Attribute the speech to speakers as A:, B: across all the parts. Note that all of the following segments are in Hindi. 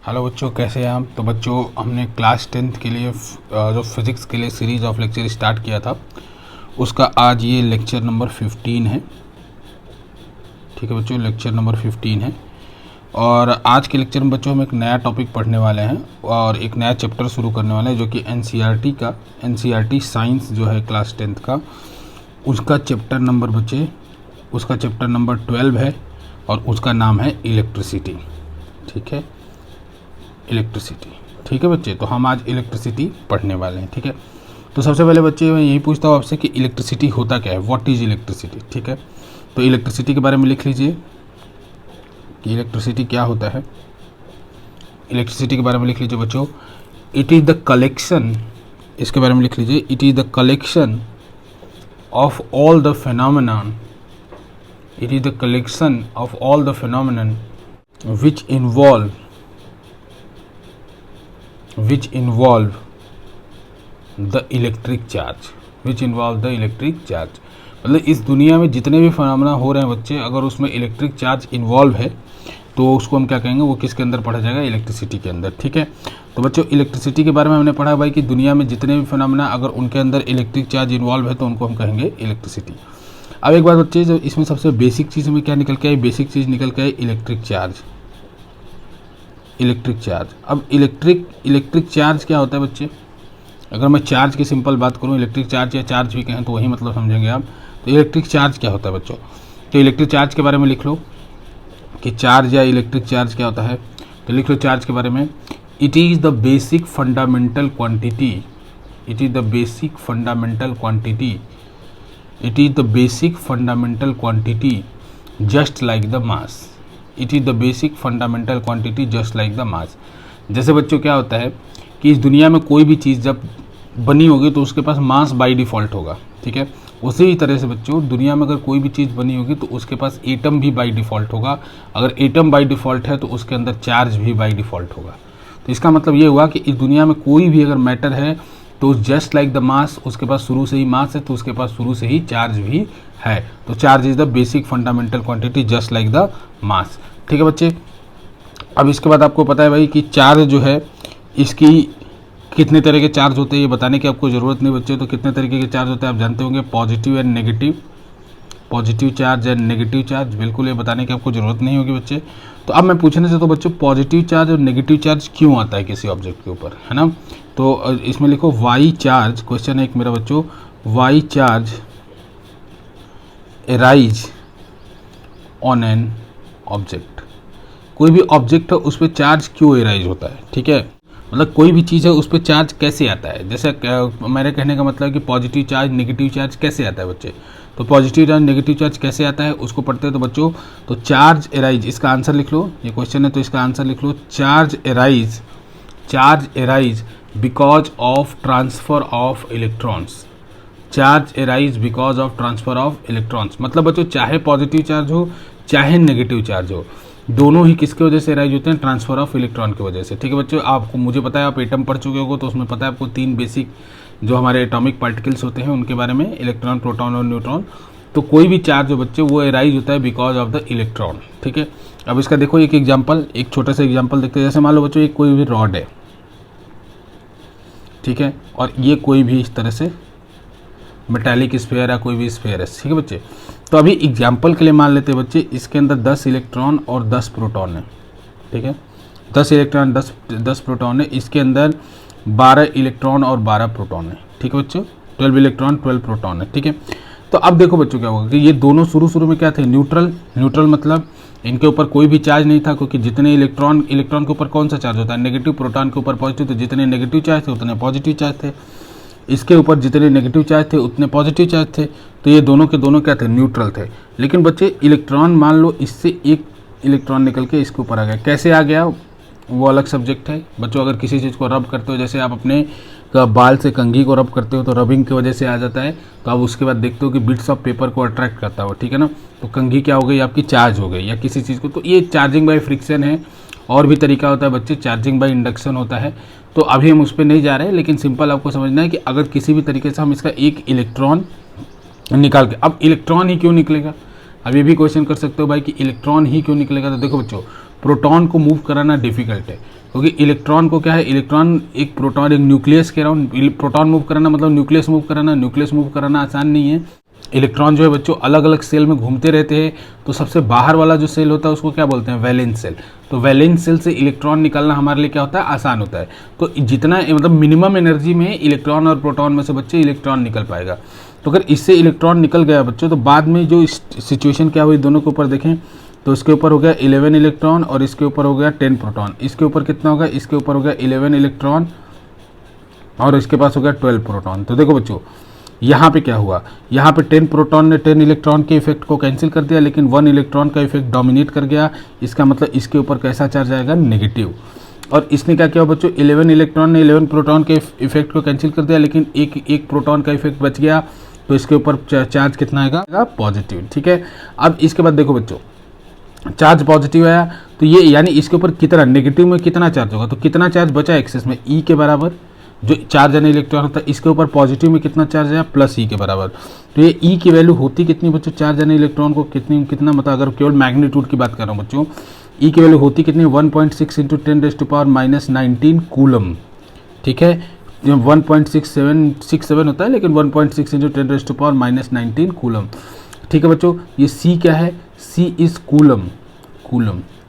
A: हेलो बच्चों, कैसे हैं आप। तो बच्चों, हमने क्लास 10th के लिए जो फिज़िक्स के लिए सीरीज़ ऑफ लेक्चर स्टार्ट किया था, उसका आज ये लेक्चर नंबर 15 है। ठीक है बच्चों, लेक्चर नंबर 15 है। और आज के लेक्चर में बच्चों हम एक नया टॉपिक पढ़ने वाले हैं और एक नया चैप्टर शुरू करने वाले हैं, जो कि एनसीईआरटी साइंस जो है क्लास 10th का, उसका चैप्टर नंबर बच्चे, उसका चैप्टर नंबर 12 है और उसका नाम है इलेक्ट्रिसिटी। ठीक है, इलेक्ट्रिसिटी। ठीक है बच्चे, तो हम आज इलेक्ट्रिसिटी पढ़ने वाले हैं। ठीक है, तो सबसे पहले बच्चे मैं यही पूछता हूँ आपसे कि इलेक्ट्रिसिटी होता क्या है, व्हाट इज़ इलेक्ट्रिसिटी। ठीक है, तो इलेक्ट्रिसिटी के बारे में लिख लीजिए कि इलेक्ट्रिसिटी क्या होता है। इलेक्ट्रिसिटी के बारे में लिख लीजिए बच्चों, इट इज़ द कलेक्शन, इसके बारे में लिख लीजिए, it is the collection of all the phenomenon, it is the collection of all the phenomenon which involve the electric charge, मतलब इस दुनिया में जितने भी फिनोमेना हो रहे हैं बच्चे, अगर उसमें इलेक्ट्रिक चार्ज इन्वॉल्व है तो उसको हम क्या कहेंगे, वो किसके अंदर पढ़ा जाएगा, इलेक्ट्रिसिटी के अंदर। ठीक है, तो बच्चों इलेक्ट्रिसिटी के बारे में हमने पढ़ा भाई कि दुनिया में जितने भी फिनोमेना अगर उनके अंदर इलेक्ट्रिक चार्ज इन्वॉल्व है तो उनको हम कहेंगे इलेक्ट्रिसिटी। अब एक बात बच्चे, जो इसमें सबसे बेसिक चीज़ में क्या निकल के आई, बेसिक चीज़ निकल के आई इलेक्ट्रिक चार्ज। अब इलेक्ट्रिक चार्ज क्या होता है बच्चे, अगर मैं चार्ज की सिंपल बात करूं, इलेक्ट्रिक चार्ज या चार्ज भी कहें तो वही मतलब समझेंगे आप। तो इलेक्ट्रिक चार्ज क्या होता है बच्चों, तो इलेक्ट्रिक चार्ज के बारे में लिख लो कि चार्ज या इलेक्ट्रिक चार्ज क्या होता है। तो लिख लो चार्ज के बारे में, it is the basic fundamental quantity, it is the basic fundamental quantity, it is the basic fundamental quantity just like the mass, it is the basic fundamental quantity just like the mass. जैसे बच्चों क्या होता है कि इस दुनिया में कोई भी चीज़ जब बनी होगी तो उसके पास मास बाय डिफ़ॉल्ट होगा। ठीक है, उसी ही तरह से बच्चों दुनिया में अगर कोई भी चीज़ बनी होगी तो उसके पास एटम भी बाय डिफ़ॉल्ट होगा। अगर एटम बाय डिफ़ॉल्ट है तो उसके अंदर चार्ज भी बाय डिफ़ॉल्ट होगा। तो इसका मतलब ये हुआ कि इस दुनिया में कोई भी अगर मैटर है तो जस्ट लाइक द मास, उसके पास शुरू से ही मास है तो उसके पास शुरू से ही चार्ज भी है। तो charge is the basic fundamental quantity just like the mass. ठीक है बच्चे, अब इसके बाद आपको पता है भाई कि चार्ज जो है, इसकी कितने तरह के चार्ज होते हैं ये बताने की आपको ज़रूरत नहीं बच्चे। तो कितने तरीके के चार्ज होते हैं आप जानते होंगे, positive and negative, positive charge and negative charge, बिल्कुल ये बताने की आपको ज़रूरत नहीं होगी बच्चे। तो अब मैं पूछने से तो बच्चों पॉजिटिव चार्ज और नेगेटिव चार्ज क्यों आता है किसी ऑब्जेक्ट के ऊपर, है ना। तो इसमें लिखो वाई चार्ज, क्वेश्चन है एक मेरा बच्चों, why charge arise on an object, कोई भी ऑब्जेक्ट है उस पर चार्ज क्यों एराइज होता है। ठीक है, मतलब कोई भी चीज़ है उस पर चार्ज कैसे आता है। जैसे मेरे कहने का मतलब है कि पॉजिटिव चार्ज नेगेटिव चार्ज कैसे आता है बच्चे। तो पॉजिटिव चार्ज नेगेटिव चार्ज कैसे आता है उसको पढ़ते हैं। तो बच्चों तो चार्ज एराइज, इसका आंसर लिख लो, ये क्वेश्चन है तो इसका आंसर लिख लो, charge arise because of transfer of electrons, charge arise because of transfer of electrons. मतलब बच्चों चाहे पॉजिटिव चार्ज हो चाहे नेगेटिव चार्ज हो, दोनों ही किसके वजह से राइज होते हैं, ट्रांसफर ऑफ इलेक्ट्रॉन की वजह से। ठीक है बच्चों, आपको मुझे पता है आप एटम पढ़ चुके हो तो उसमें पता है आपको 3 बेसिक जो हमारे एटॉमिक पार्टिकल्स होते हैं उनके बारे में, इलेक्ट्रॉन, प्रोटॉन और न्यूट्रॉन। तो कोई भी चार्ज हो बच्चे वो एराइज होता है बिकॉज ऑफ द इलेक्ट्रॉन। ठीक है, अब इसका देखो एक एग्जाम्पल, एक छोटा सा एग्जाम्पल देखते हैं। जैसे मान लो बच्चों एक कोई भी रॉड है, ठीक है, और ये कोई भी इस तरह से मेटालिक स्फीयर है, कोई भी स्फीयर है। ठीक है बच्चे, तो अभी एग्जाम्पल के लिए मान लेते हैं बच्चे इसके अंदर 10 इलेक्ट्रॉन और 10 प्रोटॉन है। ठीक है, 10 इलेक्ट्रॉन 10 प्रोटॉन है, इसके अंदर 12 इलेक्ट्रॉन और 12 प्रोटॉन है। ठीक है बच्चों, 12 इलेक्ट्रॉन 12 प्रोटॉन है। ठीक है, तो अब देखो बच्चों क्या होगा कि ये दोनों शुरू में क्या थे, न्यूट्रल मतलब इनके ऊपर कोई भी चार्ज नहीं था, क्योंकि जितने इलेक्ट्रॉन के ऊपर कौन सा चार्ज होता है, नेगेटिव, प्रोटॉन के ऊपर पॉजिटिव, तो जितने नेगेटिव चार्ज थे उतने पॉजिटिव चार्ज थे, इसके ऊपर जितने नेगेटिव चार्ज थे उतने पॉजिटिव चार्ज थे। तो ये दोनों के दोनों क्या थे, न्यूट्रल थे। लेकिन बच्चे इलेक्ट्रॉन, मान लो इससे एक इलेक्ट्रॉन निकल के इसके ऊपर आ गया, कैसे आ गया वो अलग सब्जेक्ट है बच्चों। अगर किसी चीज़ को रब करते हो, जैसे आप अपने बाल से कंघी को रब करते हो तो रबिंग की वजह से आ जाता है, तो आप उसके बाद देखते हो कि बिट्स ऑफ पेपर को अट्रैक्ट करता हो। ठीक है ना, तो कंघी क्या हो गई आपकी, चार्ज हो गई, या किसी चीज़ को, तो ये चार्जिंग बाय फ्रिक्शन है। और भी तरीका होता है बच्चे, चार्जिंग बाय इंडक्शन होता है। तो अभी हम उस पर नहीं जा रहे हैं, लेकिन सिंपल आपको समझना है कि अगर किसी भी तरीके से हम इसका एक इलेक्ट्रॉन निकाल के, अब इलेक्ट्रॉन ही क्यों निकलेगा, अब ये भी क्वेश्चन कर सकते हो भाई कि इलेक्ट्रॉन ही क्यों निकलेगा। तो देखो बच्चों, प्रोटॉन को मूव कराना डिफिकल्ट है, क्योंकि इलेक्ट्रॉन को क्या है, इलेक्ट्रॉन एक प्रोटॉन एक न्यूक्लियस के अराउंड, प्रोटॉन मूव कराना मतलब न्यूक्लियस मूव कराना आसान नहीं है। इलेक्ट्रॉन जो है बच्चों अलग अलग सेल में घूमते रहते हैं, तो सबसे बाहर वाला जो सेल होता है उसको क्या बोलते हैं, वैलेंस सेल। तो वैलेंस सेल से इलेक्ट्रॉन निकालना हमारे लिए क्या होता है, आसान होता है। तो जितना मतलब मिनिमम एनर्जी में इलेक्ट्रॉन और प्रोटॉन में से बच्चे इलेक्ट्रॉन निकल पाएगा। तो अगर इससे इलेक्ट्रॉन निकल गया बच्चों, तो बाद में जो सिचुएशन क्या हुई दोनों के ऊपर देखें, तो इसके ऊपर हो गया 11 इलेक्ट्रॉन और इसके ऊपर हो गया 10 प्रोटॉन। इसके ऊपर कितना होगा, इसके ऊपर हो गया 11 इलेक्ट्रॉन और इसके पास हो गया 12 प्रोटॉन। तो देखो बच्चों यहाँ पे क्या हुआ, यहाँ पे 10 प्रोटॉन ने 10 इलेक्ट्रॉन के इफेक्ट को कैंसिल कर दिया, लेकिन 1 इलेक्ट्रॉन का इफेक्ट डोमिनेट कर गया। इसका मतलब इसके ऊपर कैसा चार्ज आएगा, नेगेटिव। और इसने क्या किया बच्चों, 11 इलेक्ट्रॉन ने 11 प्रोटॉन के इफेक्ट को कैंसिल कर दिया, लेकिन एक प्रोटॉन का इफेक्ट बच गया, तो इसके ऊपर चार्ज कितना आएगा, पॉजिटिव। ठीक है, अब इसके बाद देखो बच्चों चार्ज पॉजिटिव आया, तो ये यानी इसके ऊपर कितना, नेगेटिव में कितना चार्ज होगा, तो कितना चार्ज बचा एक्सेस में, ई के बराबर जो चार्ज यानी इलेक्ट्रॉन होता है, इसके ऊपर पॉजिटिव में कितना चार्ज है, प्लस ई के बराबर। तो ये ई की वैल्यू होती कितनी बच्चों, चार्ज यानी इलेक्ट्रॉन को कितना मतलब अगर केवल मैग्नीट्यूड की बात कर रहा हूँ बच्चों, ई की वैल्यू होती कितनी, 1.6 इंटू 10⁻⁻19 कूलम। ठीक है, 1.67 होता है, लेकिन 1.6 इंटू 10⁻⁻19 कूलम। ठीक है बच्चों, ये सी क्या है, सी इज कूलम।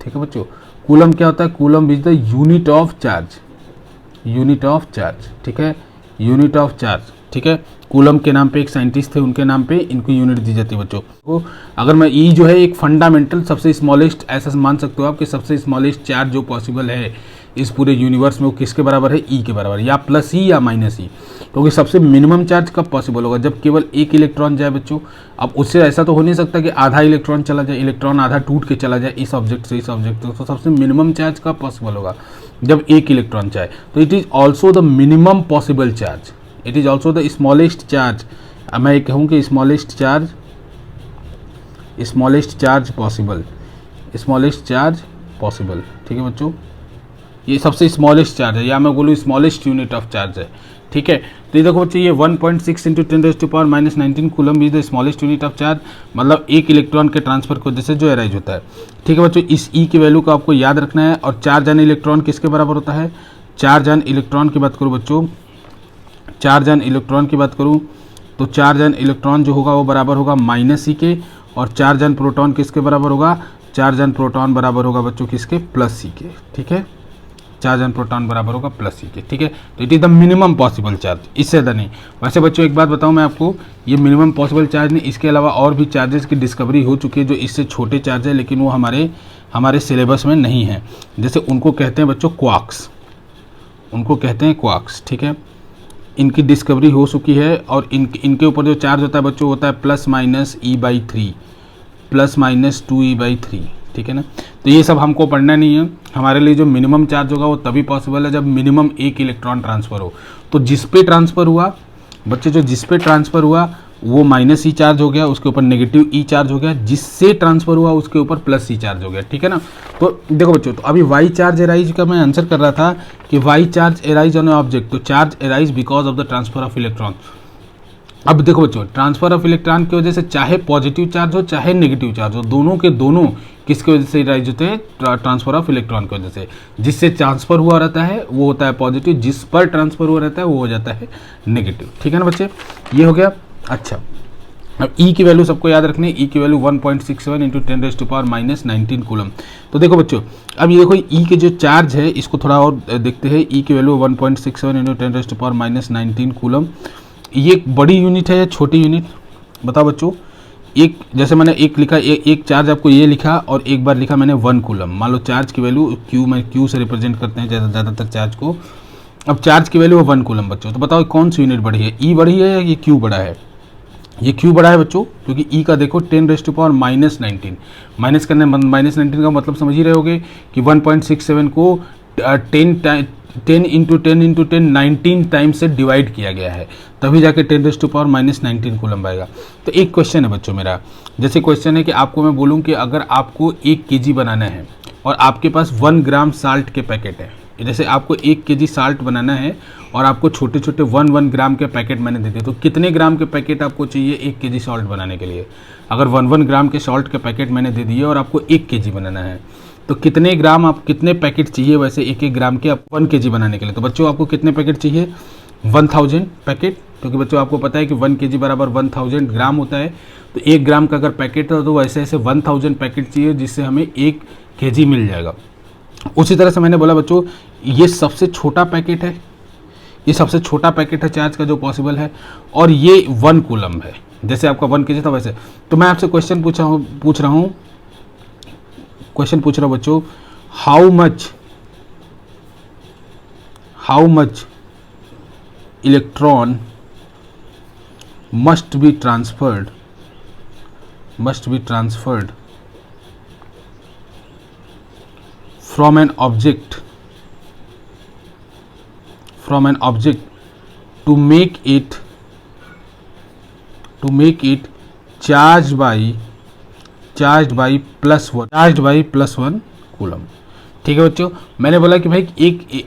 A: ठीक है बच्चों, कूलम क्या होता है, coulomb is the unit of charge, ठीक है, यूनिट ऑफ चार्ज। ठीक है, कूलम के नाम पे एक साइंटिस्ट थे, उनके नाम पे इनको यूनिट दी जाती है बच्चों को। अगर मैं ई जो है एक फंडामेंटल सबसे स्मॉलेस्ट, ऐसा मान सकते हो आप कि सबसे स्मॉलेस्ट चार्ज जो पॉसिबल है इस पूरे यूनिवर्स में, वो किसके बराबर है, ई के बराबर, या प्लस ई या माइनस ई। क्योंकि सबसे मिनिमम चार्ज कब पॉसिबल होगा, जब केवल एक इलेक्ट्रॉन जाए बच्चों। अब उससे ऐसा तो हो नहीं सकता कि आधा इलेक्ट्रॉन चला जाए, इलेक्ट्रॉन आधा टूट के चला जाए इस ऑब्जेक्ट से इस ऑब्जेक्ट तक। तो सबसे मिनिमम चार्ज कब पॉसिबल होगा, जब एक इलेक्ट्रॉन जाए। तो it is also the minimum possible charge, it is also the smallest charge. मैं कहूँ कि स्मॉलेस्ट चार्ज पॉसिबल। ठीक है बच्चों, ये सबसे स्मॉलेस्ट चार्ज है, या मैं बोलूँ स्मॉलेस्ट यूनिट ऑफ चार्ज है। ठीक है, तो ये देखो बच्चों, ये 1.6 into 10⁻⁻19 coulomb is the smallest unit of charge, मतलब एक इलेक्ट्रॉन के ट्रांसफर की वजह से जो अराइज होता है। ठीक है बच्चों, इस ई की वैल्यू को आपको याद रखना है। और चार्ज ऑन इलेक्ट्रॉन किसके बराबर होता है, चार्ज ऑन इलेक्ट्रॉन की बात करूँ बच्चों, चार्ज ऑन इलेक्ट्रॉन की बात करूँ तो चार्ज ऑन इलेक्ट्रॉन जो होगा वो बराबर होगा माइनस ई के, और चार्ज ऑन प्रोटॉन किसके बराबर होगा, चार्ज ऑन प्रोटॉन बराबर होगा बच्चों किसके, प्लस सी के। ठीक है, चार्ज ऑन प्रोटॉन बराबर होगा प्लस सी के। ठीक है, तो it is the minimum possible charge, इससे ज़्यादा नहीं। वैसे बच्चों एक बात बताऊं मैं आपको, ये मिनिमम पॉसिबल चार्ज नहीं, इसके अलावा और भी चार्जेस की डिस्कवरी हो चुकी है जो इससे छोटे चार्ज है, लेकिन वो हमारे सिलेबस में नहीं है। जैसे उनको कहते हैं बच्चों क्वार्क्स, ठीक है, इनकी डिस्कवरी हो चुकी है। और इनके ऊपर जो चार्ज होता है बच्चों होता है ±E/3, ±2E/3। ठीक है ना, तो ये सब हमको पढ़ना नहीं है। हमारे लिए जो मिनिमम चार्ज होगा वो तभी पॉसिबल है जब मिनिमम एक इलेक्ट्रॉन ट्रांसफ़र हो। तो जिस पे ट्रांसफ़र हुआ बच्चे, जो जिस पे ट्रांसफ़र हुआ वो माइनस ई चार्ज हो गया, उसके ऊपर नेगेटिव ई चार्ज हो गया। जिससे ट्रांसफ़र हुआ उसके ऊपर प्लस ई चार्ज हो गया। ठीक है ना, तो देखो बच्चों, तो अभी वाई चार्ज एराइज का मैं आंसर कर रहा था कि Y charge arise on object, तो charge arise because of the transfer of electron. अब देखो बच्चों, ट्रांसफर ऑफ इलेक्ट्रॉन की वजह से चाहे पॉजिटिव चार्ज हो चाहे नेगेटिव चार्ज हो, दोनों के दोनों किसकी वजह से राइज होते हैं, ट्रांसफर ऑफ इलेक्ट्रॉन की वजह से। जिससे ट्रांसफर हुआ रहता है वो होता है पॉजिटिव, जिस पर ट्रांसफर हुआ रहता है वो हो जाता है नेगेटिव। ठीक है ना बच्चे, ये हो गया। अच्छा, अब ई की वैल्यू सबको याद रखनी है, ई की वैल्यू 1.67 इंटू 10⁻⁻19 कूलम। तो देखो बच्चों, अब ये देखो ई के जो चार्ज है इसको थोड़ा और देखते हैं। ई की वैल्यू 1.67 इंटू 10⁻⁻19 कूलम। ये एक बड़ी यूनिट है या छोटी यूनिट, बताओ बच्चों। एक जैसे मैंने एक लिखा, एक चार्ज आपको ये लिखा और एक बार लिखा मैंने 1 कूलम। मान लो चार्ज की वैल्यू क्यू से रिप्रेजेंट करते हैं ज़्यादातर चार्ज को। अब चार्ज की वैल्यू है 1 कूलम बच्चों, तो बताओ कौन सी यूनिट बड़ी है, ई बड़ी है या ये क्यू बड़ा है। ये क्यू बड़ा है बच्चों, क्योंकि ई का देखो 10⁻⁻19 माइनस करने, -19 का मतलब समझ ही रहे होगे कि 1.67 को 10 इंटू 10 19 टाइम्स से डिवाइड किया गया है, तभी जाके 10⁻⁻19 कूलम आएगा। तो एक क्वेश्चन है बच्चों मेरा, जैसे क्वेश्चन है कि आपको मैं बोलूँ कि अगर आपको 1 kg बनाना है और आपके पास 1 ग्राम साल्ट के पैकेट है, जैसे आपको 1 kg साल्ट बनाना है और आपको छोटे छोटे 1 ग्राम के पैकेट मैंने दे दिए, तो कितने ग्राम के पैकेट आपको चाहिए 1 kg सॉल्ट बनाने के लिए। अगर 1 ग्राम के सॉल्ट के पैकेट मैंने दे दिए और आपको 1 kg बनाना है, तो कितने ग्राम आप कितने पैकेट चाहिए वैसे एक एक ग्राम के आप 1 kg बनाने के लिए। तो बच्चों आपको कितने पैकेट चाहिए 1000 पैकेट, क्योंकि बच्चों आपको पता है कि 1 kg बराबर 1000 ग्राम होता है। तो 1 ग्राम का अगर पैकेट है तो वैसे ऐसे 1000 पैकेट चाहिए जिससे हमें 1 kg मिल जाएगा। उसी तरह से मैंने बोला बच्चों ये सबसे छोटा पैकेट है, ये सबसे छोटा पैकेट है चार्ज का जो पॉसिबल है, और ये 1 कूलम है। जैसे आपका 1 kg था वैसे। तो मैं आपसे क्वेश्चन पूछ रहा हूँ बच्चों, how much electron must be transferred from an object to make it charged by +1 coulomb. ठीक है बच्चों, मैंने बोला कि भाई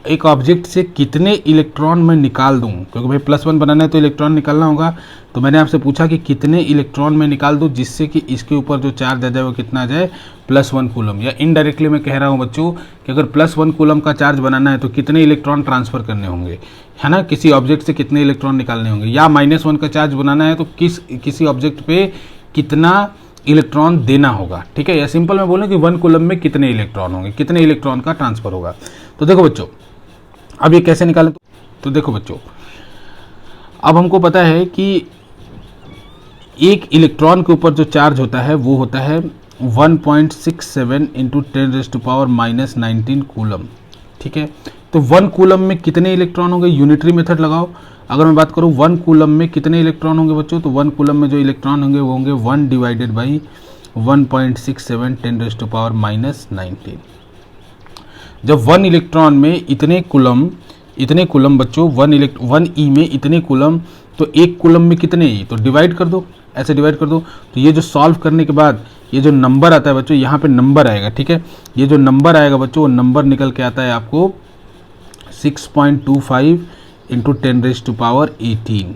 A: एक ऑब्जेक्ट से कितने इलेक्ट्रॉन मैं निकाल दूं, क्योंकि भाई +1 बनाना है तो इलेक्ट्रॉन निकालना होगा। तो मैंने आपसे पूछा कि कितने इलेक्ट्रॉन मैं निकाल दूं जिससे कि इसके ऊपर जो चार्ज आ जाए वो कितना आ जाए +1 कूलम। या इनडायरेक्टली मैं कह रहा हूं बच्चों कि अगर +1 कूलम का चार्ज बनाना है तो कितने इलेक्ट्रॉन ट्रांसफर करने होंगे, है ना, किसी ऑब्जेक्ट से कितने इलेक्ट्रॉन निकालने होंगे। या -1 का चार्ज बनाना है तो किसी ऑब्जेक्ट पे कितना इलेक्ट्रॉन देना होगा। ठीक है, या सिंपल मैं बोलूँ कि 1 कूलम में कितने इलेक्ट्रॉन होंगे, कितने इलेक्ट्रॉन का ट्रांसफर होगा। तो देखो बच्चों अब ये कैसे निकालें। तो देखो बच्चों अब हमको पता है कि एक इलेक्ट्रॉन के ऊपर जो चार्ज होता है वो होता है 1.67 × 10⁻⁻19 कूलम। ठीक है, तो 1 कूलम में कितने इलेक्ट्रॉन होंगे, यूनिटरी मेथड लगाओ। अगर मैं बात करूं 1 कूलम में कितने इलेक्ट्रॉन होंगे बच्चों, तो 1 कूलम में जो इलेक्ट्रॉन होंगे वो होंगे 1 / 1.67 × 10⁻⁻19। जब 1 इलेक्ट्रॉन में इतने कूलम बच्चों 1 ई में इतने कूलम, तो 1 कूलम में कितने ई, तो डिवाइड कर दो, ऐसे डिवाइड कर दो। तो ये जो सॉल्व करने के बाद ये जो नंबर आता है बच्चों, यहाँ पे नंबर आएगा। ठीक है, ये जो नंबर आएगा बच्चों वो नंबर निकल के आता है आपको 6.25 × 10⁻18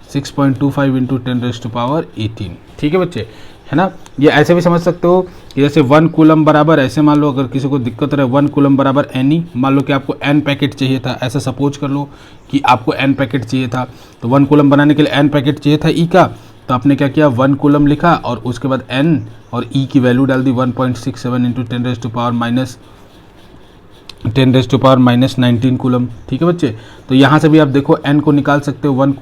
A: 6.25 × 10⁻18। ठीक है बच्चे, है ना। ये ऐसे भी समझ सकते हो कि जैसे 1 कूलम बराबर, ऐसे मान लो अगर किसी को दिक्कत रहे 1 कूलम बराबर NE, मान लो कि आपको N पैकेट चाहिए था, ऐसा सपोज कर लो कि आपको N पैकेट चाहिए था। तो 1 कूलम बनाने के लिए N पैकेट चाहिए था E का, तो आपने क्या किया 1 कूलम लिखा और उसके बाद N और E की वैल्यू डाल दी 1.67 × 10⁻⁻19 कूलम। ठीक है बच्चे, तो यहाँ से भी आप देखो N को निकाल सकते हो। 1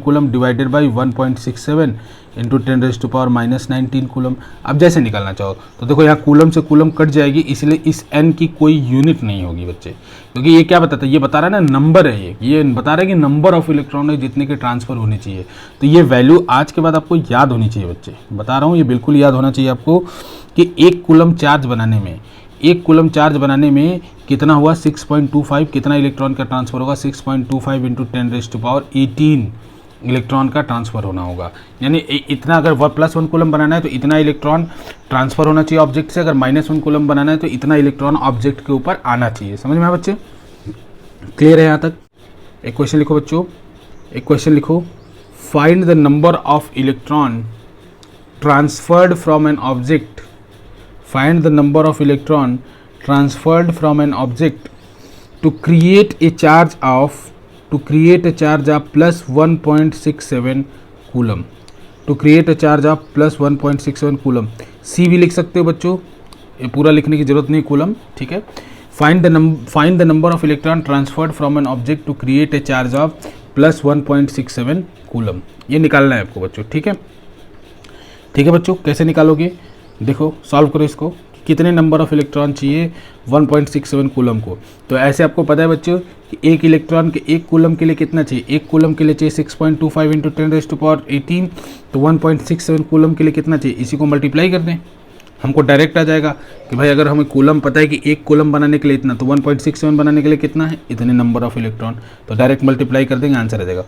A: कूलम डिवाइडेड बाई 1.67 × 10⁻⁻19 कूलम। अब जैसे निकालना चाहो तो देखो यहाँ कूलम से कूलम कट जाएगी, इसलिए इस N की कोई यूनिट नहीं होगी बच्चे, क्योंकि ये क्या बताता है, ये बता रहा है ना नंबर है, ये बता रहा है कि नंबर ऑफ इलेक्ट्रॉन है जितने के ट्रांसफर होने चाहिए। तो ये वैल्यू आज के बाद आपको याद होनी चाहिए बच्चे, बता रहा हूँ ये बिल्कुल याद होना चाहिए आपको कि 1 कूलम चार्ज बनाने में कितना हुआ 6.25, कितना इलेक्ट्रॉन का ट्रांसफर होगा 6.25 × 10⁻18 इलेक्ट्रॉन का ट्रांसफर होना होगा। यानी इतना अगर +1 कूलम बनाना है तो इतना इलेक्ट्रॉन ट्रांसफर होना चाहिए ऑब्जेक्ट से, अगर -1 कूलम बनाना है तो इतना इलेक्ट्रॉन ऑब्जेक्ट के ऊपर आना चाहिए। समझ में आया बच्चे, क्लियर है यहाँ तक। एक क्वेश्चन लिखो बच्चों, एक क्वेश्चन लिखो, find the number of electron transferred from an object, find the number of electron transferred from an object to create a charge of +1.67 coulomb, to create a charge of +1.67 coulomb. C भी लिख सकते हो बच्चों, ये पूरा लिखने की जरूरत नहीं कूलम। ठीक है, find the number of electron transferred from an object to create a charge of +1.67 coulomb, ये निकालना है आपको बच्चों। ठीक है, ठीक है बच्चों, कैसे निकालोगे देखो, सॉल्व करो इसको, कितने नंबर ऑफ इलेक्ट्रॉन चाहिए 1.67 कूलम को। तो ऐसे आपको पता है बच्चों कि एक इलेक्ट्रॉन के 1 कूलम के लिए कितना चाहिए, 1 कूलम के लिए चाहिए 6.25 × 10⁻18, तो 1.67 कूलम के लिए कितना चाहिए, इसी को मल्टीप्लाई कर दें, हमको डायरेक्ट आ जाएगा कि भाई अगर हमें कूलम पता है कि 1 कूलम बनाने के लिए इतना, तो 1.67 बनाने के लिए कितना है, इतने नंबर ऑफ इलेक्ट्रॉन, तो डायरेक्ट मल्टीप्लाई कर देंगे, आंसर आ जाएगा।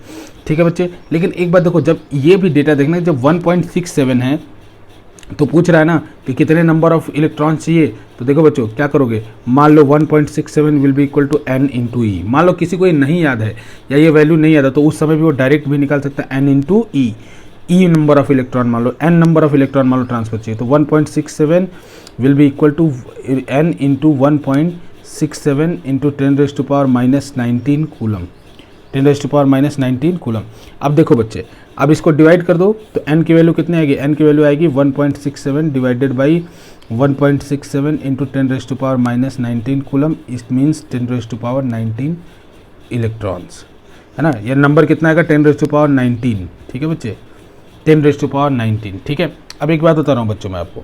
A: ठीक है बच्चे, लेकिन एक बात देखो, जब ये भी डेटा देखना, जब 1.67 है तो पूछ रहा है ना कि कितने नंबर ऑफ इलेक्ट्रॉन चाहिए, तो देखो बच्चों क्या करोगे, मान लो 1.67 will be equal to N × E। मान लो किसी को ये नहीं याद है या ये वैल्यू नहीं याद है तो उस समय भी वो डायरेक्ट भी निकाल सकता है N × E। E number of electron मान लो, एन नंबर ऑफ इलेक्ट्रॉन मान लो ट्रांसफर चाहिए, तो 1.67 will be equal to n into 1.67 into 10⁻⁻19 coulomb, 10⁻⁻19 coulomb. अब देखो बच्चे, अब इसको डिवाइड कर दो तो n की वैल्यू कितनी आएगी, n की वैल्यू आएगी 1.67 divided by 1.67 into 10⁻⁻19 coulomb, it means 10⁻⁻19 electrons, है ना। ये नंबर कितना आएगा 10⁻⁹, ठीक है बच्चे, 10⁻⁹, ठीक है। अब एक बात बता रहा हूँ बच्चों मैं आपको,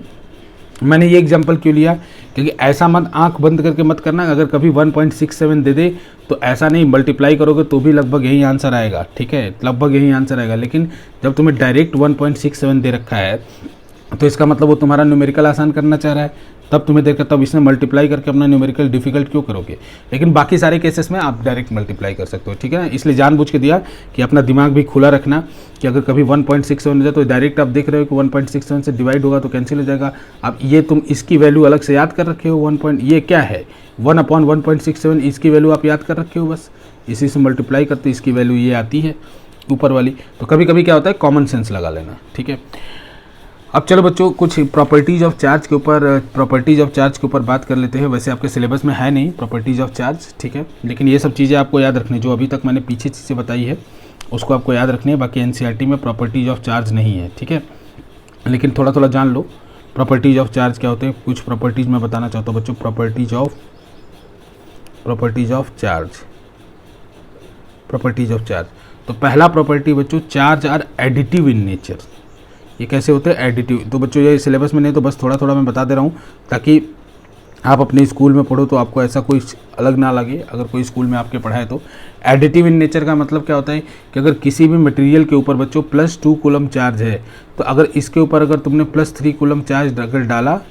A: मैंने ये एग्जांपल क्यों लिया, क्योंकि ऐसा मत आंख बंद करके मत करना, अगर कभी 1.67 दे दे तो ऐसा नहीं मल्टीप्लाई करोगे तो भी लगभग यही आंसर आएगा, ठीक है, लगभग यही आंसर आएगा। लेकिन जब तुम्हें डायरेक्ट 1.67 दे रखा है तो इसका मतलब वो तुम्हारा न्यूमेरिकल आसान करना चाह रहा है, तब तुम्हें देखकर तब इसमें मल्टीप्लाई करके अपना न्यूमेरिकल डिफिकल्ट क्यों करोगे। लेकिन बाकी सारे केसेस में आप डायरेक्ट मल्टीप्लाई कर सकते हो, ठीक है ना। इसलिए जानबूझ के दिया कि अपना दिमाग भी खुला रखना कि अगर कभी 1.67 हो जाए तो डायरेक्ट आप देख रहे हो कि 1.67 से डिवाइड होगा तो कैंसिल हो जाएगा। अब ये तुम इसकी वैल्यू अलग से याद कर रखे हो, ये क्या है 1/1.67, इसकी वैल्यू आप याद कर रखे हो, बस इसी से मल्टीप्लाई करते इसकी वैल्यू ये आती है ऊपर वाली। तो कभी कभी क्या होता है कॉमन सेंस लगा लेना, ठीक है। अब चलो बच्चों कुछ प्रॉपर्टीज़ ऑफ चार्ज के ऊपर बात कर लेते हैं। वैसे आपके सिलेबस में है नहीं प्रॉपर्टीज़ ऑफ चार्ज, ठीक है, लेकिन ये सब चीज़ें आपको याद रखनी, जो अभी तक मैंने पीछे चीज़ें बताई है उसको आपको याद रखनी है। बाकी एनसीईआरटी में प्रॉपर्टीज़ ऑफ चार्ज नहीं है, ठीक है, लेकिन थोड़ा थोड़ा जान लो प्रॉपर्टीज़ ऑफ चार्ज क्या होते हैं। कुछ प्रॉपर्टीज़ मैं बताना चाहता हूँ बच्चों, प्रॉपर्टीज़ ऑफ चार्ज। तो पहला प्रॉपर्टी बच्चों, charge are additive in nature. ये कैसे होते हैं एडिटिव, तो बच्चों ये सिलेबस में नहीं तो बस थोड़ा थोड़ा मैं बता दे रहा हूँ ताकि आप अपने स्कूल में पढ़ो तो आपको ऐसा कोई अलग ना लगे अगर कोई स्कूल में आपके पढ़ाए तो। एडिटिव इन नेचर का मतलब क्या होता है कि अगर किसी भी मटेरियल के ऊपर बच्चों +2 कूलम चार्ज है तो अगर इसके ऊपर अगर तुमने +3 कूलम चार्ज अगर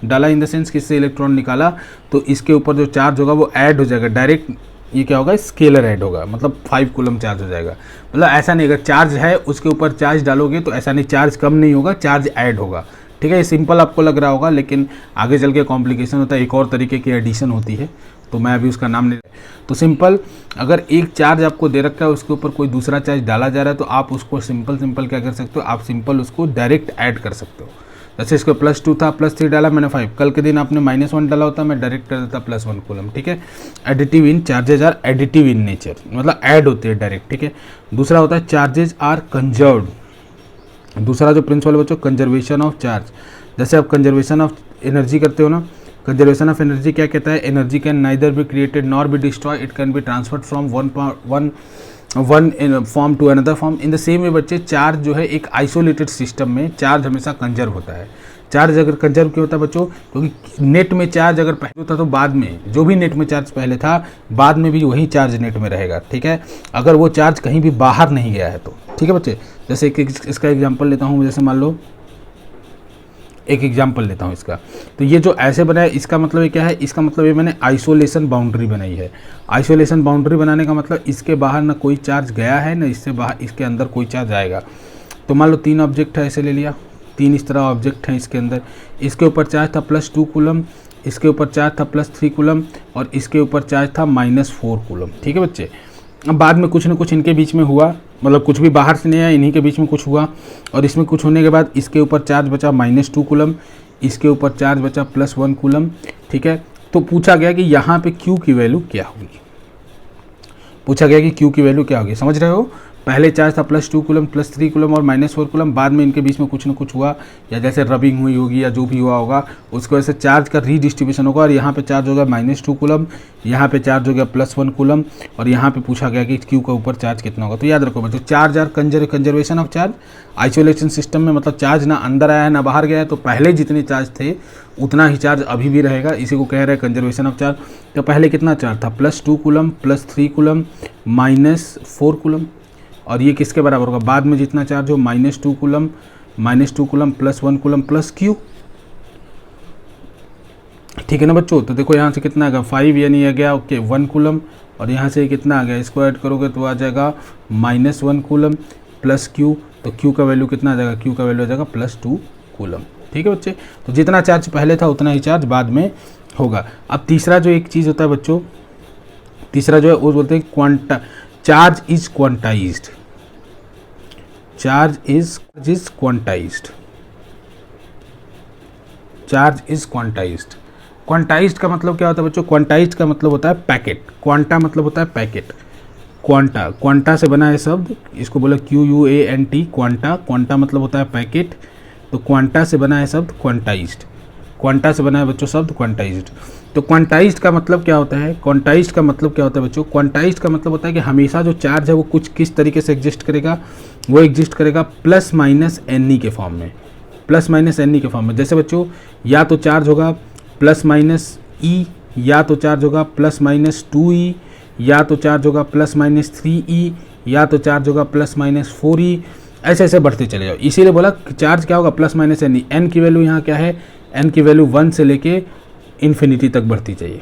A: डाला इन द सेंस कि इससे इलेक्ट्रॉन निकाला तो इसके ऊपर जो चार्ज होगा वो ऐड हो जाएगा डायरेक्ट। ये क्या होगा स्केलर ऐड होगा, मतलब 5 कूलम चार्ज हो जाएगा। मतलब ऐसा नहीं अगर चार्ज है उसके ऊपर चार्ज डालोगे तो ऐसा नहीं चार्ज कम नहीं होगा, चार्ज ऐड होगा, ठीक है। ये सिंपल आपको लग रहा होगा लेकिन आगे चल के कॉम्प्लिकेशन होता है, एक और तरीके की एडिशन होती है तो मैं अभी उसका नाम नहीं। तो सिंपल अगर एक चार्ज आपको दे रखा है उसके ऊपर कोई दूसरा चार्ज डाला जा रहा है तो आप उसको सिंपल क्या कर सकते हो, आप सिंपल उसको डायरेक्ट ऐड कर सकते हो। जैसे इसको +2 था +3 डाला मैंने 5, कल के दिन आपने -1 डाला होता मैं डायरेक्ट कर देता +1 कूलम, ठीक है। Additive in charges are additive in nature, मतलब ऐड होते हैं डायरेक्ट, ठीक है। दूसरा होता है चार्जेज आर कंजर्व्ड। दूसरा जो प्रिंसिपल बच्चों कंजर्वेशन ऑफ चार्ज। जैसे आप कंजर्वेशन ऑफ एनर्जी करते हो ना, कंजर्वेशन ऑफ एनर्जी क्या कहता है, energy can neither be created nor be destroy, it can be transferred from one form to another form. In the same way बच्चे चार्ज जो है एक आइसोलेटेड सिस्टम में चार्ज हमेशा कंजर्व होता है। चार्ज अगर कंजर्व क्यों होता है बच्चों, क्योंकि नेट में चार्ज अगर पहले होता तो बाद में जो भी नेट में चार्ज पहले था बाद में भी वही चार्ज नेट में रहेगा, ठीक है, अगर वो चार्ज कहीं भी बाहर नहीं गया है तो, ठीक है बच्चे। जैसे इसका एग्जाम्पल लेता हूँ, जैसे मान लो एक एग्जाम्पल लेता हूँ इसका, तो ये जो ऐसे बना है इसका मतलब ये क्या है, इसका मतलब ये मैंने आइसोलेशन बाउंड्री बनाई है। आइसोलेशन बाउंड्री बनाने का मतलब इसके बाहर ना कोई चार्ज गया है ना इससे बाहर इसके अंदर कोई चार्ज आएगा। तो मान लो 3 ऑब्जेक्ट है, ऐसे ले लिया, 3 इस तरह ऑब्जेक्ट हैं इसके अंदर, इसके ऊपर चार्ज था +2 कूलम, इसके ऊपर चार्ज था +3 कूलम और इसके ऊपर चार्ज था -4 कूलम, ठीक है बच्चे। अब बाद में कुछ ना कुछ इनके बीच में हुआ, मतलब कुछ भी बाहर से नहीं आया, इन्हीं के बीच में कुछ हुआ और इसमें कुछ होने के बाद इसके ऊपर चार्ज बचा -2 कूलम, इसके ऊपर चार्ज बचा +1 कूलम, ठीक है। तो पूछा गया कि यहाँ पे Q की वैल्यू क्या होगी, पूछा गया कि Q की वैल्यू क्या होगी, समझ रहे हो। पहले चार्ज था +2 कूलम, +3 कूलम और -4 कूलम, बाद में इनके बीच में कुछ ना कुछ हुआ या जैसे रबिंग हुई होगी या जो भी हुआ होगा उसकी वजह से चार्ज का रीडिस्ट्रीब्यूशन होगा और यहाँ पे चार्ज होगा -2 कूलम, यहाँ पे चार्ज हो गया +1 कूलम और यहाँ पे पूछा गया कि Q के ऊपर चार्ज कितना होगा। तो याद रखो बच्चों, charge are conservation of charge. Isolation system में मतलब चार्ज ना अंदर आया है ना बाहर गया है, तो पहले जितने चार्ज थे उतना ही चार्ज अभी भी रहेगा, इसी को कह रहे हैं कंजर्वेशन ऑफ चार्ज। तो पहले कितना चार्ज था +2 कूलम, +3 कूलम, -4 कूलम और ये किसके बराबर होगा, बाद में जितना चार्ज हो -2 कूलम, +1 कूलम प्लस Q, ठीक है ना बच्चों। तो देखो यहाँ से कितना आ गया 5 यानी आ गया ओके 1 कूलम और यहाँ से कितना आ गया, इसको ऐड करोगे तो आ जाएगा -1 कूलम प्लस Q। तो Q का वैल्यू कितना आ जाएगा, Q का वैल्यू आ जाएगा +2 कूलम, ठीक है बच्चे। तो जितना चार्ज पहले था उतना ही चार्ज बाद में होगा। अब तीसरा जो एक चीज़ होता है बच्चों, तीसरा जो है वो बोलते हैं charge is quantized. Charge is quantized. Charge is quantized. Quantized का मतलब क्या होता है बच्चों? क्वांटाइज्ड का मतलब होता है पैकेट। क्वांटा मतलब होता है पैकेट। क्वांटा, क्वांटा से बना है शब्द, इसको बोला QUANT, क्वांटा। क्वांटा मतलब होता है पैकेट, तो क्वांटा से बना है शब्द क्वांटाइज्ड। क्वांटा से बना है बच्चों शब्द क्वांटाइज्ड। तो क्वांटाइज्ड का मतलब क्या होता है? क्वांटाइज्ड का मतलब क्या होता है बच्चों? क्वांटाइज्ड का मतलब होता है कि हमेशा जो चार्ज है वो कुछ किस तरीके से एग्जिस्ट करेगा? वो एग्जिस्ट करेगा प्लस माइनस NE के फॉर्म में। प्लस माइनस NE के फॉर्म में। जैसे बच्चों या तो चार्ज होगा प्लस माइनस E, या तो चार्ज होगा प्लस माइनस 2E, या तो चार्ज होगा प्लस माइनस 3E, या तो चार्ज होगा प्लस माइनस 4E, ऐसे ऐसे बढ़ते चले जाओ। इसीलिए बोला चार्ज क्या होगा? Plus minus NE। N की वैल्यू यहाँ क्या है? N की वैल्यू 1 से लेके इन्फिनिटी तक बढ़ती चाहिए।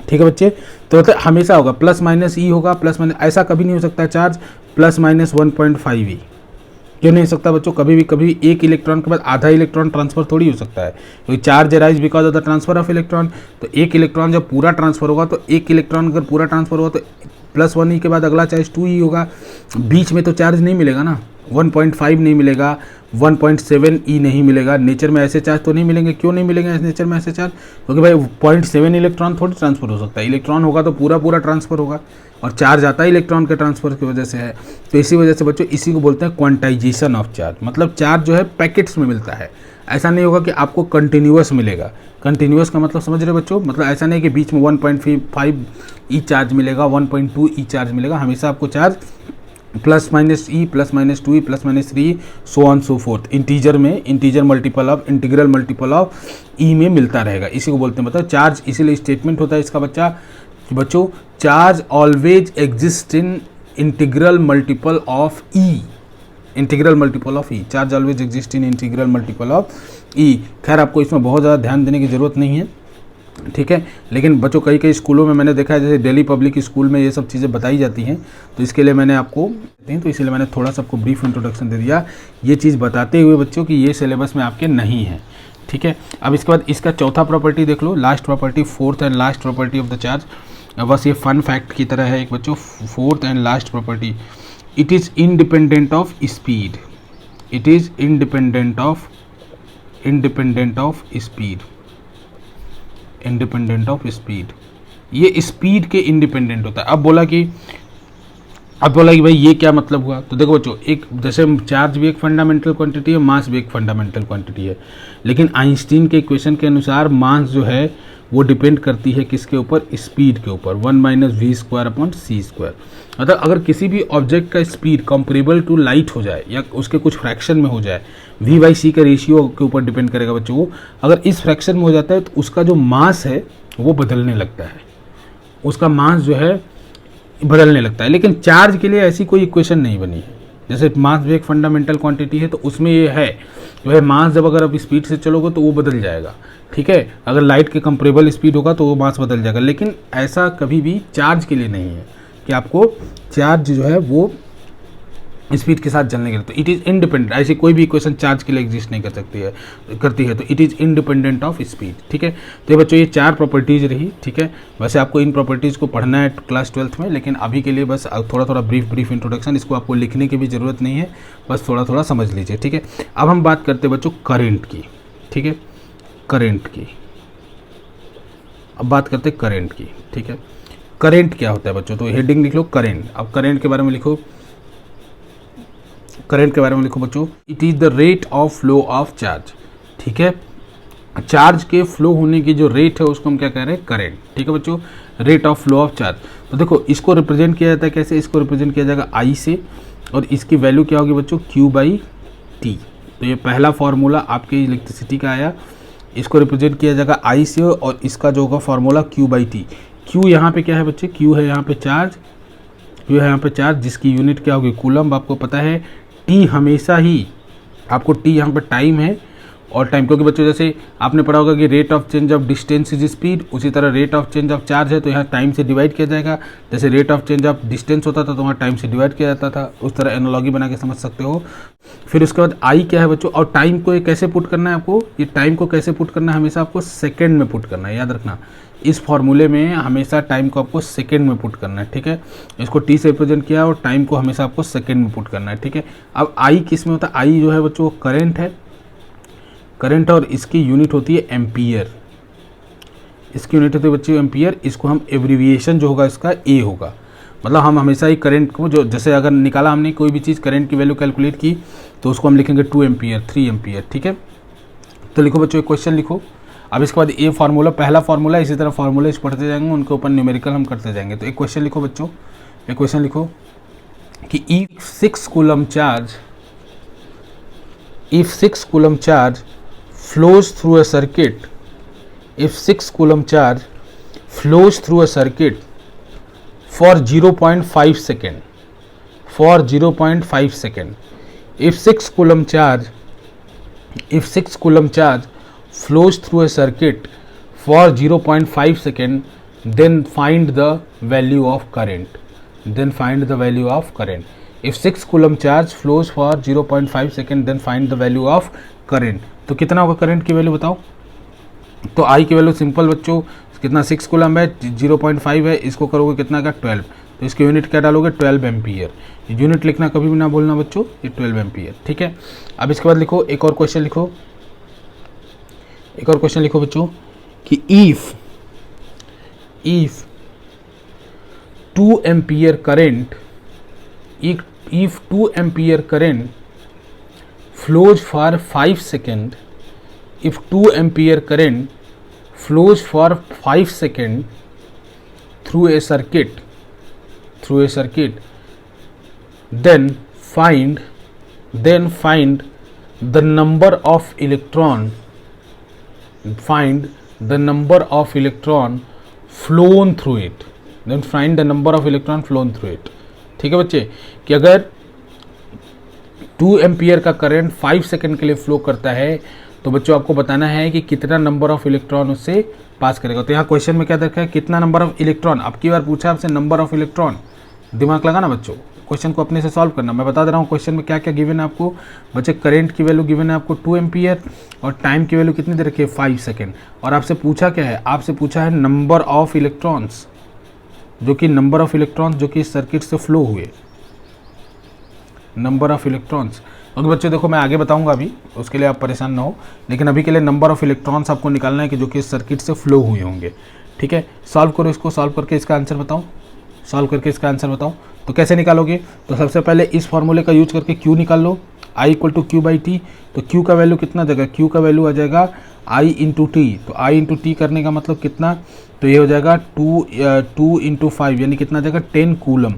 A: ठीक है बच्चे? तो हमेशा होगा प्लस माइनस E होगा, प्लस माइनस, ऐसा कभी नहीं हो सकता चार्ज प्लस माइनस 1.5E। क्यों नहीं हो सकता बच्चों? कभी एक इलेक्ट्रॉन के बाद आधा इलेक्ट्रॉन ट्रांसफर थोड़ी हो सकता है, क्योंकि charge arise because of the transfer of electron. तो एक इलेक्ट्रॉन जब पूरा ट्रांसफर होगा, तो एक इलेक्ट्रॉन अगर पूरा ट्रांसफर होगा तो प्लस 1E के बाद अगला चार्ज 2E होगा। बीच में तो चार्ज नहीं मिलेगा ना, 1.5 नहीं मिलेगा, 1.7E नहीं मिलेगा। नेचर में ऐसे चार्ज तो नहीं मिलेंगे। क्यों नहीं मिलेंगे नेचर में ऐसे चार्ज? क्योंकि भाई 0.7 इलेक्ट्रॉन थोड़ी ट्रांसफर हो सकता है। इलेक्ट्रॉन होगा तो पूरा ट्रांसफर होगा, और चार्ज आता है इलेक्ट्रॉन के ट्रांसफर की वजह से है। तो इसी वजह से बच्चों इसी को बोलते हैं क्वांटाइजेशन ऑफ चार्ज। मतलब चार्ज जो है पैकेट्स में मिलता है। ऐसा नहीं होगा कि आपको कंटिन्यूअस मिलेगा। कंटिन्यूअस का मतलब समझ रहे बच्चों? मतलब ऐसा नहीं कि बीच में 1.5E चार्ज मिलेगा, 1.2E चार्ज मिलेगा। हमेशा आपको charge plus minus E, plus minus 2E, plus minus 3E, so on so forth, integer में integer multiple of, integral multiple of E में मिलता रहेगा। इसी को बोलते हैं मतलब चार्ज। इसीलिए स्टेटमेंट होता है इसका बच्चों charge always exist in integral multiple of E। Integral multiple of E, charge always exist in integral multiple of E। खैर आपको इसमें बहुत ज़्यादा ध्यान देने की ज़रूरत नहीं है, ठीक है। लेकिन बच्चों कई स्कूलों में मैंने देखा है, जैसे दिल्ली पब्लिक स्कूल में ये सब चीज़ें बताई जाती हैं, तो इसके लिए मैंने आपको तो इसलिए मैंने थोड़ा सा आपको ब्रीफ इंट्रोडक्शन दे दिया, ये चीज़ बताते हुए बच्चों कि ये सिलेबस में आपके नहीं है, ठीक है। अब इसके बाद इसका चौथा प्रॉपर्टी देख लो, last property, fourth and last property of the charge. बस ये फन फैक्ट की तरह है एक बच्चों, fourth and last property, it is independent of speed. It is independent of speed. Independent of speed, ये स्पीड के इंडिपेंडेंट होता है। अब बोला कि भाई ये क्या मतलब हुआ? तो देखो बच्चों, एक जैसे चार्ज भी एक फंडामेंटल क्वांटिटी है, मास भी एक फंडामेंटल क्वांटिटी है, लेकिन आइंस्टीन के इक्वेशन के अनुसार मास जो है वो डिपेंड करती है किसके ऊपर? स्पीड के ऊपर, 1 - v²/c²। मतलब अगर किसी भी ऑब्जेक्ट का स्पीड कंपेरेबल टू लाइट हो जाए या उसके कुछ फ्रैक्शन में हो जाए, v/c का रेशियो के ऊपर डिपेंड करेगा बच्चों। अगर इस फ्रैक्शन में हो जाता है तो उसका जो मास है वो बदलने लगता है, उसका मास जो है बदलने लगता है। लेकिन चार्ज के लिए ऐसी कोई इक्वेशन नहीं बनी है। जैसे मास भी एक फंडामेंटल क्वांटिटी है, तो उसमें ये है जो है मास जब अगर आप स्पीड से चलोगे तो वो बदल जाएगा, ठीक है। अगर लाइट के कंपेरेबल स्पीड होगा तो वो मास बदल जाएगा, लेकिन ऐसा कभी भी चार्ज के लिए नहीं है कि आपको चार्ज जो है वो स्पीड के साथ चलने के लिए। तो इट इज़ इंडिपेंडेंट, ऐसी कोई भी इक्वेशन चार्ज के लिए एग्जिस्ट नहीं करती है, तो it is independent of speed, ठीक है। तो ये बच्चों ये 4 प्रॉपर्टीज़ रही, ठीक है। वैसे आपको इन प्रॉपर्टीज़ को पढ़ना है क्लास 12th में, लेकिन अभी के लिए बस थोड़ा ब्रीफ इंट्रोडक्शन, इसको आपको लिखने की भी ज़रूरत नहीं है, बस थोड़ा समझ लीजिए, ठीक है। अब हम बात करते हैं बच्चों करेंट की, ठीक है, करेंट की। अब बात करते हैं करेंट की, ठीक है। करेंट क्या होता है बच्चों? तो हेडिंग लिख लो करेंट। अब करेंट के बारे में लिखो, करंट के बारे में लिखो बच्चों, it is the rate of flow of charge, ठीक है। चार्ज के फ्लो होने की जो रेट है उसको हम क्या कह रहे हैं? करंट, ठीक है बच्चों, rate of flow of charge. तो देखो इसको रिप्रेजेंट किया जाता है कैसे? इसको रिप्रेजेंट किया जाएगा I से, और इसकी वैल्यू क्या होगी बच्चों? Q/T। तो ये पहला फार्मूला आपके इलेक्ट्रिसिटी का आया, इसको रिप्रेजेंट किया जाएगा I से, और इसका जो होगा फार्मूला Q/T। Q यहाँ पे क्या है बच्चे? Q है यहाँ पे चार्ज, Q है यहाँ पे चार्ज, जिसकी यूनिट क्या होगी? कूलम्ब। आपको पता है T हमेशा ही, आपको T यहाँ पे टाइम है, और टाइम, क्योंकि बच्चों जैसे आपने पढ़ा होगा कि rate of change of distance is speed, उसी तरह rate of change of charge है तो यहाँ टाइम से डिवाइड किया जाएगा। जैसे rate of change of distance होता था तो वहाँ टाइम से डिवाइड किया जाता था, उस तरह एनालॉजी बना के समझ सकते हो। फिर उसके बाद आई क्या है बच्चों, और टाइम को ये कैसे पुट करना है आपको, ये टाइम को कैसे पुट करना है, हमेशा आपको सेकेंड में पुट करना है, याद रखना। इस फॉर्मूले में हमेशा टाइम को आपको सेकंड में पुट करना है, ठीक है। इसको टी से रिप्रेजेंट किया और टाइम को हमेशा आपको सेकंड में पुट करना है, ठीक है। अब आई किस में होता है, आई जो है बच्चों करंट है, करंट, और इसकी यूनिट होती है एम्पियर, इसकी यूनिट होती है बच्चों एम्पियर। इसको हम एब्रीविएशन जो होगा इसका ए होगा, मतलब हम हमेशा ही करंट को जो जैसे अगर निकाला हमने कोई भी चीज़ करंट की वैल्यू कैलकुलेट की तो उसको हम लिखेंगे 2 एम्पियर 3 एम्पियर, ठीक है। तो लिखो बच्चों एक क्वेश्चन लिखो। अब इसके बाद ये फार्मूला, पहला फार्मूला, इसी तरह फार्मूले पढ़ते जाएंगे, उनके ऊपर न्यूमेरिकल हम करते जाएंगे। तो एक क्वेश्चन लिखो बच्चों, एक क्वेश्चन लिखो कि if 6 coulomb charge flows through a circuit, if 6 coulomb charge flows through a circuit for 0.5 second, for 0.5 second, if 6 coulomb charge flows through a circuit for 0.5 second, then find the value of current, then find the value of current. If 6 coulomb charge flows for 0.5 second, then find the value of current. तो कितना होगा करंट की वैल्यू बताओ। तो आई की वैल्यू सिंपल बच्चों कितना 6 कूलम है, 0.5 है, इसको करोगे कितना का 12, तो इसकी यूनिट क्या डालोगे 12 एम्पियर। यूनिट लिखना कभी भी ना भूलना बच्चों, ये 12 एम्पियर, ठीक है। अब इसके बाद लिखो एक और क्वेश्चन लिखो, एक और क्वेश्चन लिखो बच्चों कि if 2 ampere current, if 2 ampere current flows for 5 seconds, if 2 ampere current flows for 5 seconds through a circuit, then find the number of electron, find the number of electron flown through it, then find the number of electron flown through it, ठीक है बच्चे। कि अगर 2 एम्पियर का करंट 5 सेकंड के लिए फ्लो करता है तो बच्चों आपको बताना है कि कितना नंबर ऑफ इलेक्ट्रॉन उससे पास करेगा। तो यहाँ क्वेश्चन में क्या देखा है, कितना नंबर ऑफ इलेक्ट्रॉन, अब की बार पूछा आपसे नंबर ऑफ इलेक्ट्रॉन, दिमाग लगाना बच्चों, क्वेश्चन को अपने से सॉल्व करना। मैं बता दे रहा हूँ क्वेश्चन में क्या क्या गिवन है आपको बच्चे। करंट की वैल्यू गिवन है आपको 2 एम्पियर और टाइम की वैल्यू कितनी दे रखी है 5 सेकेंड, और आपसे पूछा क्या है, आपसे पूछा है नंबर ऑफ इलेक्ट्रॉन्स, जो कि नंबर ऑफ इलेक्ट्रॉन्स जो कि इस सर्किट से फ्लो हुए, नंबर ऑफ इलेक्ट्रॉन्स। क्योंकि बच्चों देखो मैं आगे बताऊंगा अभी, उसके लिए आप परेशान ना हो, लेकिन अभी के लिए नंबर ऑफ इलेक्ट्रॉन्स आपको निकालना है कि जो कि इस सर्किट से फ्लो हुए होंगे, ठीक है। सॉल्व करो इसको, सॉल्व करके इसका आंसर बताओ, सॉल्व करके इसका आंसर बताओ। तो कैसे निकालोगे, तो सबसे पहले इस फॉर्मूले का यूज करके Q निकाल लो, I = Q/T। तो Q का वैल्यू कितना देगा, Q का वैल्यू आ जाएगा I × T। तो I × T करने का मतलब कितना, तो ये हो जाएगा 2 × 5 यानी कितना जाएगा 10 कूलम।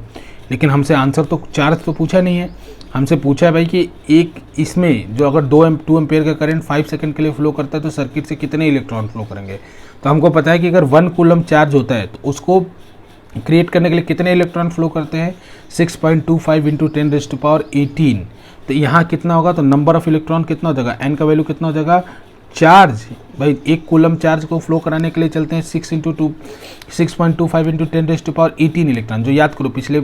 A: लेकिन हमसे आंसर तो चार्ज तो पूछा नहीं है, हमसे पूछा है भाई कि एक इसमें जो अगर 2 एम्पियर का करंट 5 सेकंड के लिए फ्लो करता है तो सर्किट से कितने इलेक्ट्रॉन फ्लो करेंगे। तो हमको पता है कि अगर 1 कूलम चार्ज होता है तो उसको क्रिएट करने के लिए कितने इलेक्ट्रॉन फ्लो करते हैं 6.25 × 10⁻18। तो यहाँ कितना होगा, तो नंबर ऑफ इलेक्ट्रॉन कितना हो जाएगा, एन का वैल्यू कितना हो जाएगा, चार्ज भाई 1 कूलम चार्ज को फ्लो कराने के लिए चलते हैं 6.25 × 10⁻18 इलेक्ट्रॉन। जो याद करो पिछले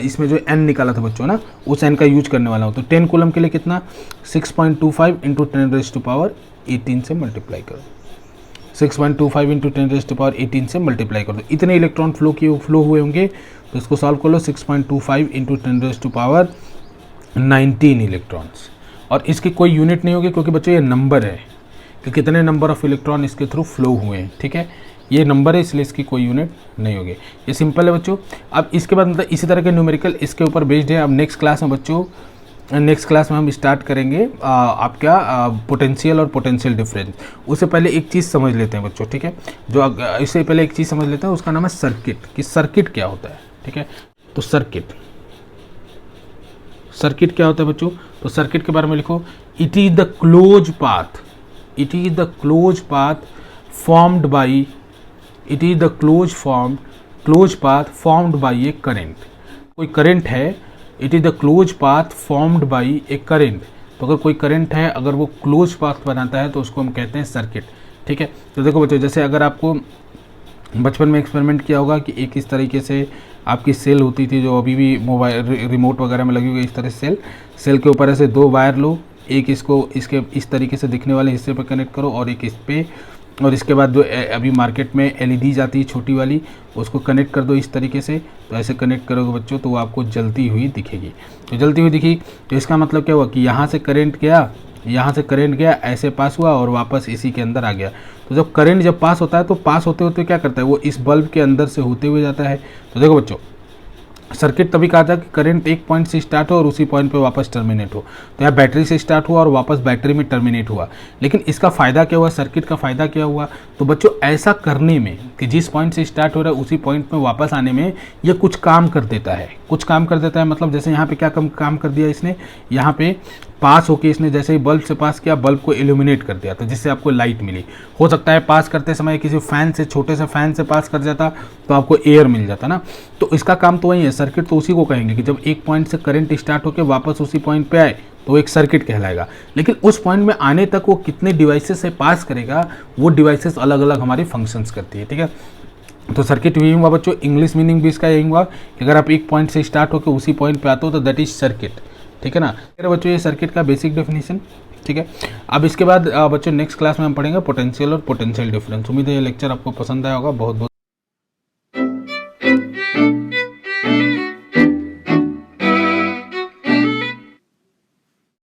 A: इसमें जो n निकाला था बच्चों ना, उस n का यूज करने वाला हूँ। तो 10 कूलम के लिए कितना 6.25 × 10⁻18 से मल्टीप्लाई करो, 6.25 × 10⁻18 से मल्टीप्लाई कर दो। इतने इलेक्ट्रॉन फ्लो हुए होंगे, तो इसको सॉल्व कर लो 6.25 × 10⁻19 इलेक्ट्रॉन्स। और इसकी कोई यूनिट नहीं होगी क्योंकि बच्चों ये नंबर है कि कितने नंबर ऑफ इलेक्ट्रॉन इसके थ्रू फ्लो हुए हैं, ठीक है। ये नंबर है इसलिए इसकी कोई यूनिट नहीं होगी, ये सिंपल है बच्चों। अब इसके बाद मतलब इसी तरह के न्यूमेरिकल इसके ऊपर बेस्ड है। अब नेक्स्ट क्लास में बच्चों, नेक्स्ट क्लास में हम स्टार्ट करेंगे आपका पोटेंशियल और पोटेंशियल डिफरेंस। उससे पहले एक चीज़ समझ लेते हैं बच्चों, ठीक है। जो इससे पहले एक चीज़ समझ लेते हैं, उसका नाम है सर्किट, कि सर्किट क्या होता है, ठीक है। तो सर्किट क्या होता है बच्चों, तो सर्किट के बारे में लिखो, it is the close path, it is the close path formed by, it is the close path formed by A current. कोई करंट है, it is the close path formed by A current तो अगर कोई करंट है, अगर वो क्लोज पाथ बनाता है तो उसको हम कहते हैं सर्किट। ठीक है, तो देखो बच्चों, जैसे अगर आपको बचपन में एक्सपेरिमेंट किया होगा कि एक इस तरीके से आपकी सेल होती थी, जो अभी भी मोबाइल रिमोट वगैरह में लगी हुई है, इस तरह से सेल के ऊपर ऐसे 2 वायर लो, एक इसको इसके इस तरीके से दिखने वाले हिस्से पर कनेक्ट करो और एक इस पे, और इसके बाद जो अभी मार्केट में एलईडी जाती है छोटी वाली, उसको कनेक्ट कर दो इस तरीके से। तो ऐसे कनेक्ट करोगे बच्चों तो वो आपको जलती हुई दिखेगी। तो जलती हुई दिखी तो इसका मतलब क्या हुआ कि यहाँ से करंट गया, यहाँ से करंट गया, ऐसे पास हुआ और वापस इसी के अंदर आ गया। तो जब करंट जब पास होता है तो पास होते होते क्या करता है, वो इस बल्ब के अंदर से होते हुए जाता है। तो देखो बच्चों, सर्किट तभी कहा था कि करंट एक पॉइंट से स्टार्ट हो और उसी पॉइंट पे वापस टर्मिनेट हो। तो यहाँ बैटरी से स्टार्ट हुआ और वापस बैटरी में टर्मिनेट हुआ। लेकिन इसका फ़ायदा क्या हुआ, सर्किट का फ़ायदा क्या हुआ, तो बच्चों ऐसा करने में कि जिस पॉइंट से स्टार्ट हो रहा है उसी पॉइंट में वापस आने में ये कुछ काम कर देता है, कुछ काम कर देता है। मतलब जैसे यहाँ पे क्या काम कर दिया इसने, यहाँ पे पास होके इसने जैसे ही बल्ब से पास किया, बल्ब को इल्यूमिनेट कर दिया, तो जिससे आपको लाइट मिली। हो सकता है पास करते समय किसी फैन से, छोटे से फैन से पास कर जाता तो आपको एयर मिल जाता ना। तो इसका काम तो वही है, सर्किट तो उसी को कहेंगे कि जब एक पॉइंट से करंट स्टार्ट होकर वापस उसी पॉइंट पे आए तो एक सर्किट कहलाएगा। लेकिन उस पॉइंट में आने तक वो कितने डिवाइसेस से पास करेगा, वो डिवाइसेस अलग अलग हमारी फंक्शंस करती है। ठीक है, तो सर्किट यही हुआ बच्चों। इंग्लिश मीनिंग भी इसका यही हुआ कि अगर आप एक पॉइंट से स्टार्ट होकर उसी पॉइंट पे आते हो तो दैट इज सर्किट। ठीक है ना, फिर बच्चों ये सर्किट का बेसिक डेफिनेशन। ठीक है, अब इसके बाद बच्चों नेक्स्ट क्लास में हम पढ़ेंगे पोटेंशियल और पोटेंशियल डिफरेंस। उम्मीद है ये लेक्चर आपको पसंद आया होगा। बहुत बहुत